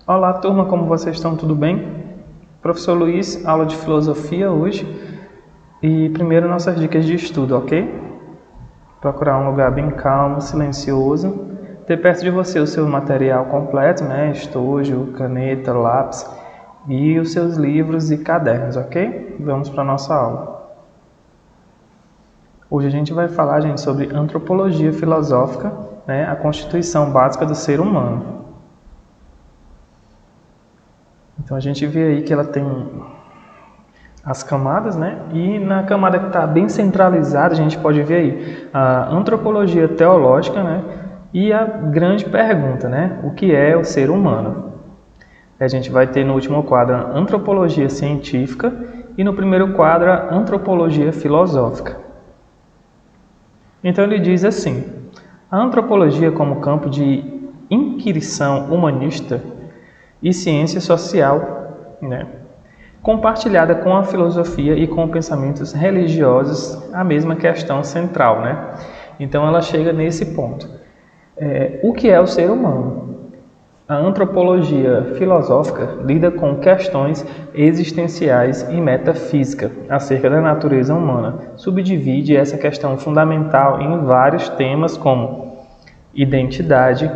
Olá, turma, como vocês estão? Tudo bem? Professor Luiz, aula de filosofia hoje. E primeiro nossas dicas de estudo, ok? Procurar um lugar bem calmo, silencioso. Ter perto de você o seu material completo, né? Estojo, caneta, lápis e os seus livros e cadernos, ok? Vamos para a nossa aula. Hoje a gente vai falar, gente, sobre antropologia filosófica, né? A constituição básica do ser humano. Então a gente vê aí que ela tem as camadas, né? E na camada que está bem centralizada, a gente pode ver aí a antropologia teológica, né? E a grande pergunta, né? O que é o ser humano? A gente vai ter no último quadro a antropologia científica e no primeiro quadro a antropologia filosófica. Então ele diz assim: a antropologia como campo de inquirição humanista e ciência social, né, compartilhada com a filosofia e com pensamentos religiosos, a mesma questão central, né? Então ela chega nesse ponto. O que é o ser humano? A antropologia filosófica lida com questões existenciais e metafísica acerca da natureza humana. Subdivide essa questão fundamental em vários temas como identidade,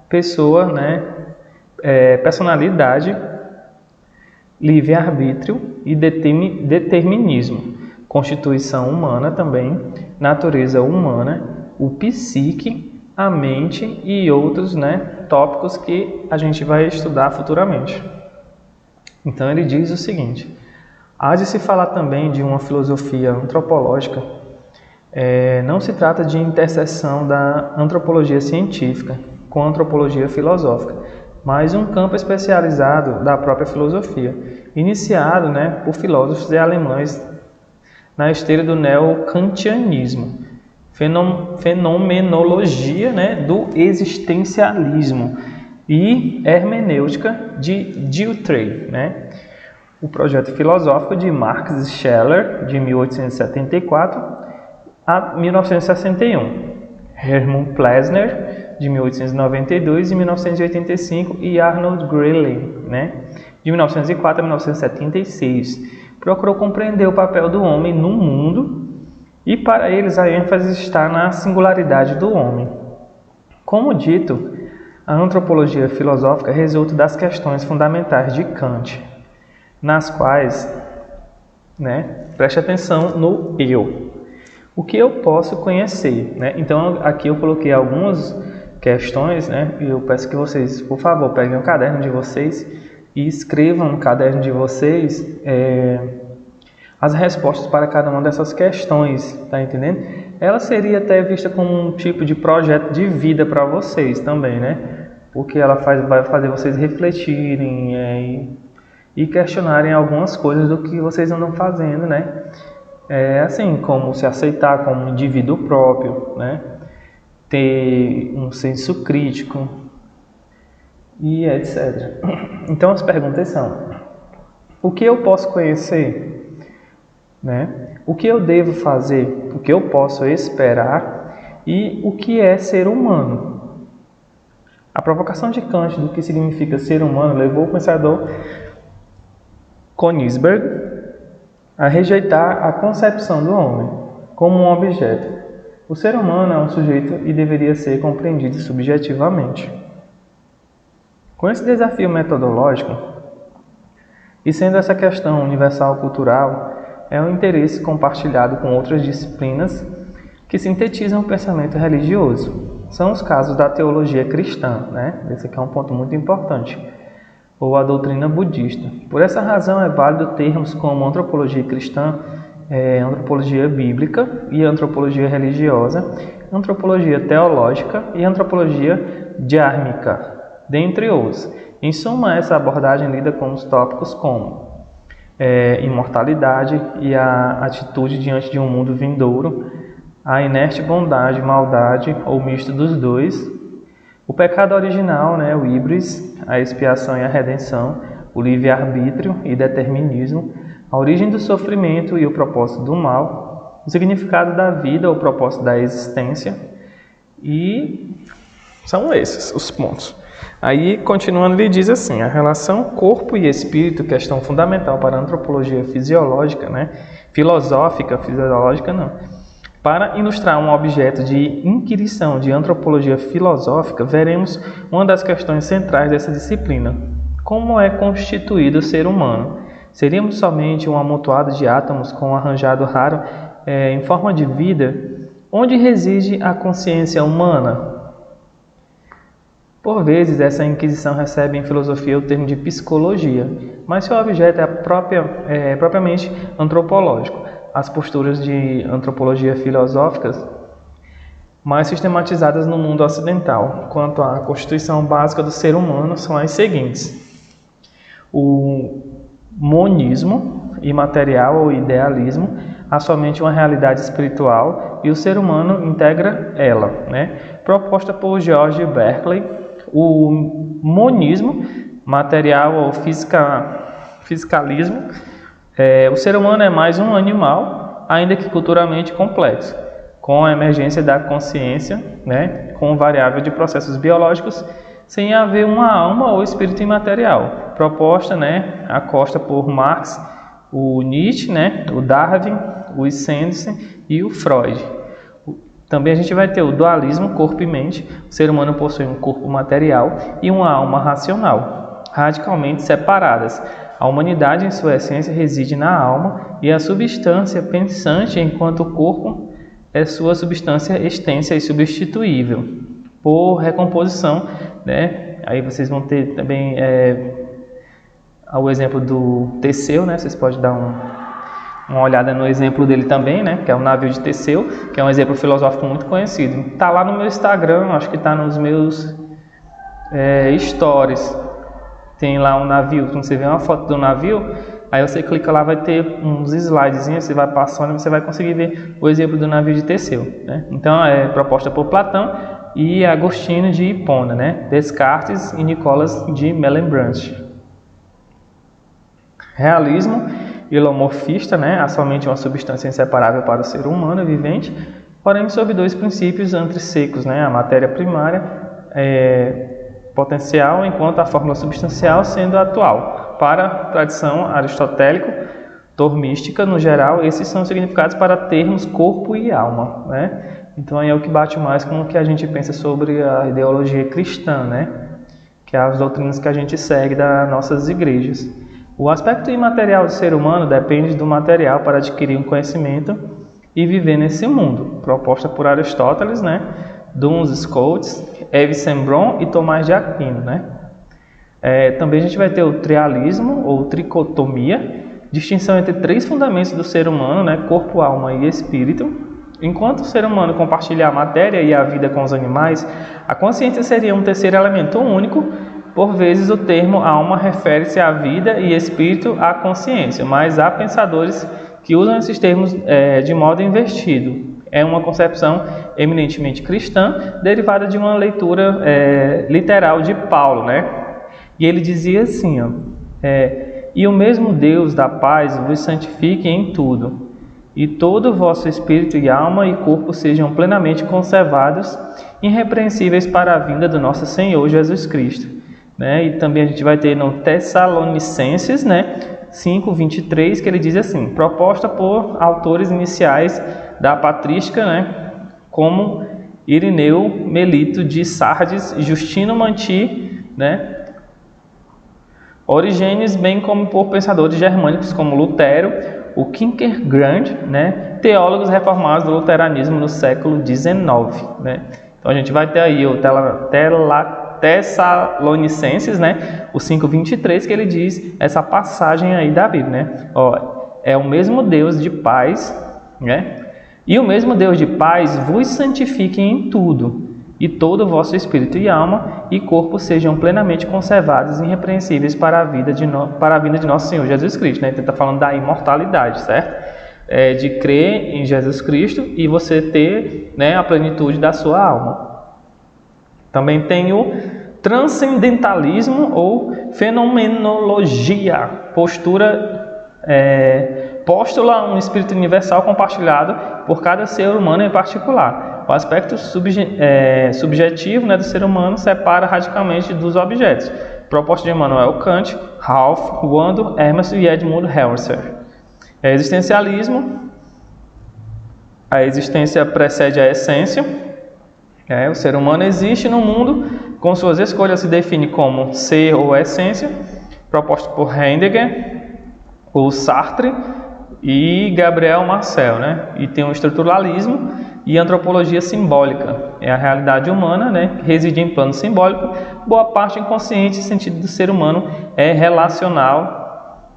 pessoa, né? Personalidade, livre-arbítrio e determinismo, constituição humana também, natureza humana, o psique, a mente e outros, né, tópicos que a gente vai estudar futuramente. Então ele diz o seguinte: há de se falar também de uma filosofia antropológica. Não se trata de interseção da antropologia científica com a antropologia filosófica, mas um campo especializado da própria filosofia, iniciado, né, por filósofos alemães na esteira do neokantianismo, fenomenologia, né, do existencialismo e hermenêutica de Dilthey, né, o projeto filosófico de Marx Scheler, de 1874 a 1961, Hermann Plessner, de 1892 e 1985, e Arnold Grayling, né, de 1904 a 1976. Procurou compreender o papel do homem no mundo e, para eles, a ênfase está na singularidade do homem. Como dito, a antropologia filosófica resulta das questões fundamentais de Kant, nas quais, né, preste atenção no eu. O que eu posso conhecer, né? Então, aqui eu coloquei algumas questões, né? E eu peço que vocês, por favor, peguem o caderno de vocês e escrevam no caderno de vocês as respostas para cada uma dessas questões, tá entendendo? Ela seria até vista como um tipo de projeto de vida para vocês também, né? Porque ela vai fazer vocês refletirem e questionarem algumas coisas do que vocês andam fazendo, né? Assim, como se aceitar como um indivíduo próprio, né? Ter um senso crítico e etc. Então as perguntas são: o que eu posso conhecer, né? O que eu devo fazer? O que eu posso esperar? E o que é ser humano? A provocação de Kant do que significa ser humano levou o pensador Königsberg a rejeitar a concepção do homem como um objeto. O ser humano é um sujeito e deveria ser compreendido subjetivamente. Com esse desafio metodológico, e sendo essa questão universal cultural, é um interesse compartilhado com outras disciplinas que sintetizam o pensamento religioso. São os casos da teologia cristã, né? Esse aqui é um ponto muito importante, ou a doutrina budista. Por essa razão é válido termos como antropologia cristã, antropologia bíblica e antropologia religiosa, antropologia teológica e antropologia dhármica, dentre outros. Em suma, essa abordagem lida com os tópicos como imortalidade e a atitude diante de um mundo vindouro, a inerte bondade, maldade ou misto dos dois, o pecado original, né, o híbris, a expiação e a redenção, o livre-arbítrio e determinismo, a origem do sofrimento e o propósito do mal, o significado da vida, o propósito da existência, e são esses os pontos. Aí, continuando, ele diz assim: a relação corpo e espírito, questão fundamental para a antropologia fisiológica, né? Filosófica, fisiológica não. Para ilustrar um objeto de inquirição de antropologia filosófica, veremos uma das questões centrais dessa disciplina: como é constituído o ser humano? Seríamos somente um amontoado de átomos com um arranjado raro em forma de vida? Onde reside a consciência humana? Por vezes, essa inquisição recebe em filosofia o termo de psicologia, mas seu objeto é propriamente antropológico. As posturas de antropologia filosóficas mais sistematizadas no mundo ocidental quanto à constituição básica do ser humano são as seguintes: o monismo imaterial ou idealismo há somente uma realidade espiritual e o ser humano integra ela, né? Proposta por George Berkeley, o monismo material ou fisicalismo, o ser humano é mais um animal, ainda que culturalmente complexo, com a emergência da consciência, né, com variável de processos biológicos, sem haver uma alma ou espírito imaterial. Proposta, né, acosta por Marx, o Nietzsche, né, o Darwin, o Sanderson e o Freud. Também a gente vai ter o dualismo corpo e mente. O ser humano possui um corpo material e uma alma racional, radicalmente separadas. A humanidade, em sua essência, reside na alma e a substância pensante, enquanto o corpo é sua substância extensa e substituível por recomposição, né? Aí vocês vão ter também o exemplo do Teseu, né? Vocês podem dar uma olhada no exemplo dele também, né? Que é o navio de Teseu, que é um exemplo filosófico muito conhecido. Está lá no meu Instagram, acho que está nos meus stories. Tem lá um navio, quando você vê uma foto do navio, aí você clica lá, vai ter uns slidezinhos, você vai passando e você vai conseguir ver o exemplo do navio de Teseu, né? Então, é proposta por Platão e Agostinho de Hipona, né? Descartes e Nicolas de Melembranche. Realismo hilomorfista, né? Há somente uma substância inseparável para o ser humano vivente, porém sob dois princípios antríssecos, né? A matéria primária potencial, enquanto a fórmula substancial sendo atual. Para a tradição aristotélico-tormística, no geral, esses são significados para termos corpo e alma, né? Então aí é o que bate mais com o que a gente pensa sobre a ideologia cristã, né? Que é as doutrinas que a gente segue das nossas igrejas. O aspecto imaterial do ser humano depende do material para adquirir um conhecimento e viver nesse mundo, proposta por Aristóteles, né? Duns Scotus, Yves Saint-Bron e Tomás de Aquino, né? Também a gente vai ter o trialismo ou tricotomia, distinção entre três fundamentos do ser humano, né? Corpo, alma e espírito. Enquanto o ser humano compartilha a matéria e a vida com os animais, a consciência seria um terceiro elemento único. Por vezes o termo alma refere-se à vida e espírito à consciência, mas há pensadores que usam esses termos de modo invertido. É uma concepção eminentemente cristã, derivada de uma leitura literal de Paulo, né? E ele dizia assim, e o mesmo Deus da paz vos santifique em tudo, e todo o vosso espírito e alma e corpo sejam plenamente conservados, irrepreensíveis para a vinda do nosso Senhor Jesus Cristo. Né? E também a gente vai ter no Tessalonicenses, né, 5:23, que ele diz assim: proposta por autores iniciais da patrística, né, como Irineu, Melito de Sardes, Justino Manti, né, Origênesis, bem como por pensadores germânicos como Lutero, o Kierkegaard, né, teólogos reformados do luteranismo no século XIX. Né? Então a gente vai ter aí o Tessalonicenses, né, o 5:23, que ele diz essa passagem aí da Bíblia, né? É o mesmo Deus de paz, né? E o mesmo Deus de paz vos santifique em tudo, e todo o vosso espírito e alma e corpo sejam plenamente conservados e irrepreensíveis para a vinda de nosso Senhor Jesus Cristo, né? Então está falando da imortalidade, certo? De crer em Jesus Cristo e você ter, né, a plenitude da sua alma. Também tem o transcendentalismo ou fenomenologia, postula um espírito universal compartilhado por cada ser humano em particular. o aspecto subjetivo, né, do ser humano separa radicalmente dos objetos. Proposta de Immanuel Kant, Ralph Waldo Emerson e Edmund Husserl. Existencialismo. A existência precede a essência. O ser humano existe no mundo, com suas escolhas se define como ser ou essência, proposto por Heidegger, o Sartre e Gabriel Marcel, né? E tem o estruturalismo e a antropologia simbólica. É a realidade humana, né, que reside em plano simbólico. Boa parte inconsciente, o sentido do ser humano é relacional,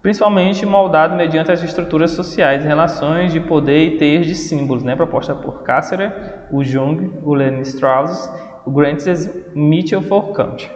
principalmente moldado mediante as estruturas sociais, relações de poder e teias de símbolos, né, proposta por Cassirer, o Jung, o Levi Strauss, o Grant Mitchell for Kant.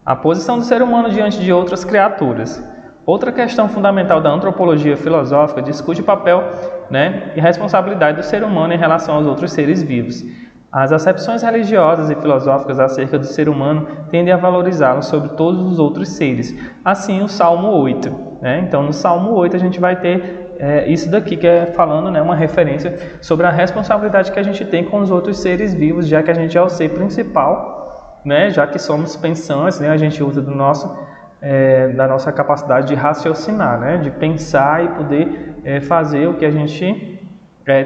A posição do ser humano diante de outras criaturas. Outra questão fundamental da antropologia filosófica discute o papel, né, e responsabilidade do ser humano em relação aos outros seres vivos. As acepções religiosas e filosóficas acerca do ser humano tendem a valorizá-lo sobre todos os outros seres. Assim, o Salmo 8. Né? Então, no Salmo 8 a gente vai ter isso daqui que é falando, né, uma referência sobre a responsabilidade que a gente tem com os outros seres vivos, já que a gente é o ser principal, né, já que somos pensantes, né, a gente usa da nossa capacidade de raciocinar, né, de pensar e poder fazer o que a gente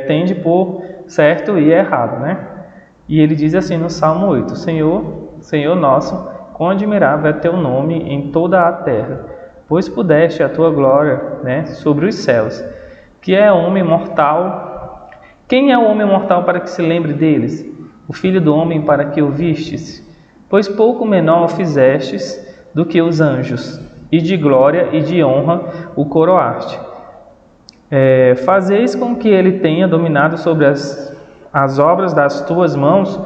tende por certo e errado, né? E ele diz assim no Salmo 8, Senhor nosso, quão admirável é teu nome em toda a terra, pois pudeste a tua glória, né, sobre os céus. Que é homem mortal? Quem é o homem mortal para que se lembre deles? O filho do homem para que o vistes? Pois pouco menor o fizestes do que os anjos, e de glória e de honra o coroaste. Fazeis com que ele tenha dominado sobre as obras das tuas mãos,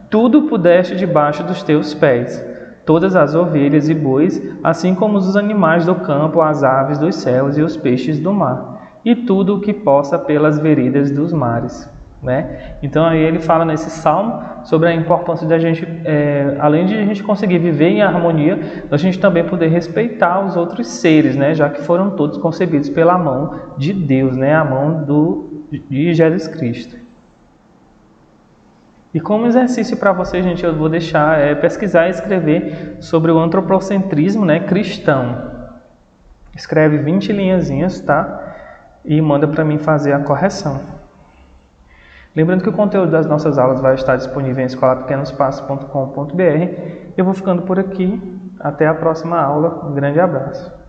tudo pudeste debaixo dos teus pés, todas as ovelhas e bois, assim como os animais do campo, as aves dos céus e os peixes do mar, e tudo o que possa pelas veredas dos mares. Né? Então aí ele fala nesse salmo sobre a importância da gente, além de a gente conseguir viver em harmonia, a gente também poder respeitar os outros seres, né? Já que foram todos concebidos pela mão de Deus, né? A mão de Jesus Cristo. E como exercício para vocês, gente, eu vou deixar pesquisar e escrever sobre o antropocentrismo, né, cristão. Escreve 20 linhazinhas, tá? E manda para mim fazer a correção. Lembrando que o conteúdo das nossas aulas vai estar disponível em escolapequenospassos.com.br. Eu vou ficando por aqui. Até a próxima aula. Um grande abraço.